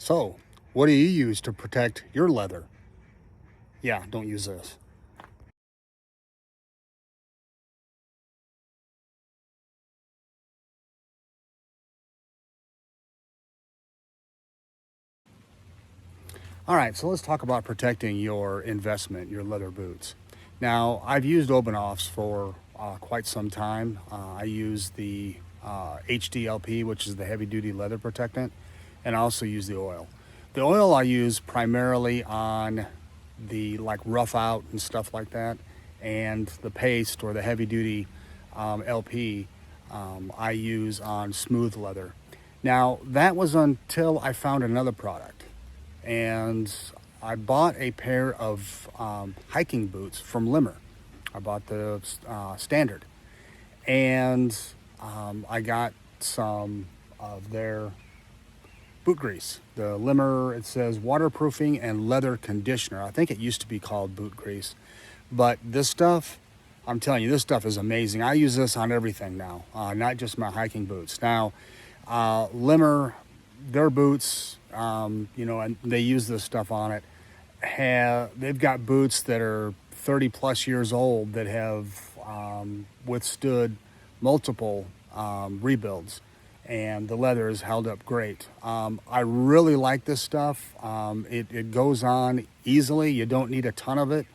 So, what do you use to protect your leather? Yeah, don't use this. All right, so let's talk about protecting your investment, your leather boots. Now, I've used Obenaufs for quite some time. I use the HDLP, which is the heavy duty leather protectant, and I also use the oil. The oil I use primarily on the like rough out and stuff like that, and the paste or the heavy duty LP I use on smooth leather. Now, that was until I found another product, and I bought a pair of hiking boots from Limmer. I bought the standard, and I got some of their boot grease. The Limmer, it says waterproofing and leather conditioner. I think it used to be called boot grease, but this stuff, I'm telling you, this stuff is amazing. I use this on everything now, not just my hiking boots. Now, Limmer, their boots, and they use this stuff on it. They've got boots that are 30 plus years old that have withstood multiple rebuilds, and the leather is held up great. I really like this stuff. It goes on easily. You don't need a ton of it.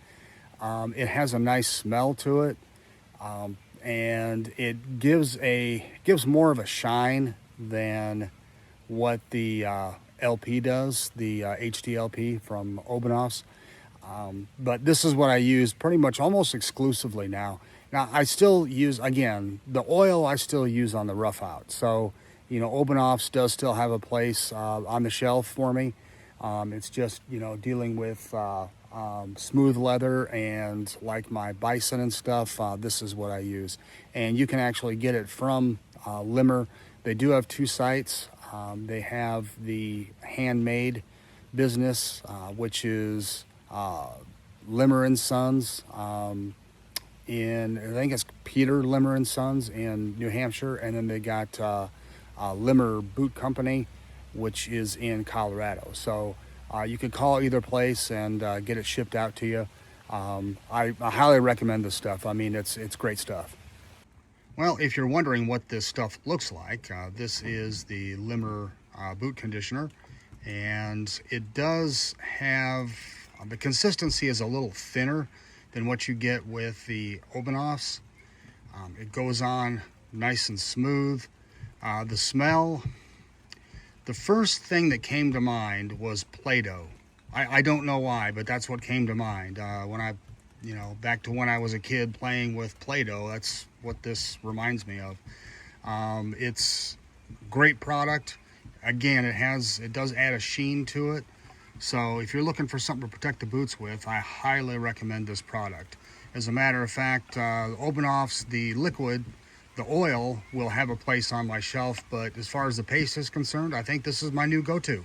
It has a nice smell to it, and it gives more of a shine than what the LP does, the HDLP from Obenaufs. But this is what I use pretty much almost exclusively now. Now, I still use, again, the oil I still use on the rough out. So, Obenaufs does still have a place on the shelf for me. It's just, dealing with smooth leather and like my bison and stuff, this is what I use. And you can actually get it from Limmer. They do have two sites. They have the handmade business, which is Limmer and Sons in, I think it's Peter Limmer and Sons in New Hampshire, and then they got Limmer Boot Company, which is in Colorado. So you could call either place and get it shipped out to you. I highly recommend this stuff. I mean, it's great stuff. Well, if you're wondering what this stuff looks like, this is the Limmer boot conditioner, and it does have, the consistency is a little thinner than what you get with the Obenaufs. It goes on nice and smooth. The smell, the first thing that came to mind was Play-Doh. I don't know why, but that's what came to mind. When I, back to when I was a kid playing with Play-Doh, that's what this reminds me of. It's great product. Again, it does add a sheen to it. So if you're looking for something to protect the boots with, I highly recommend this product. As a matter of fact, Obenaufs, the liquid, the oil will have a place on my shelf, but as far as the paste is concerned, I think this is my new go-to.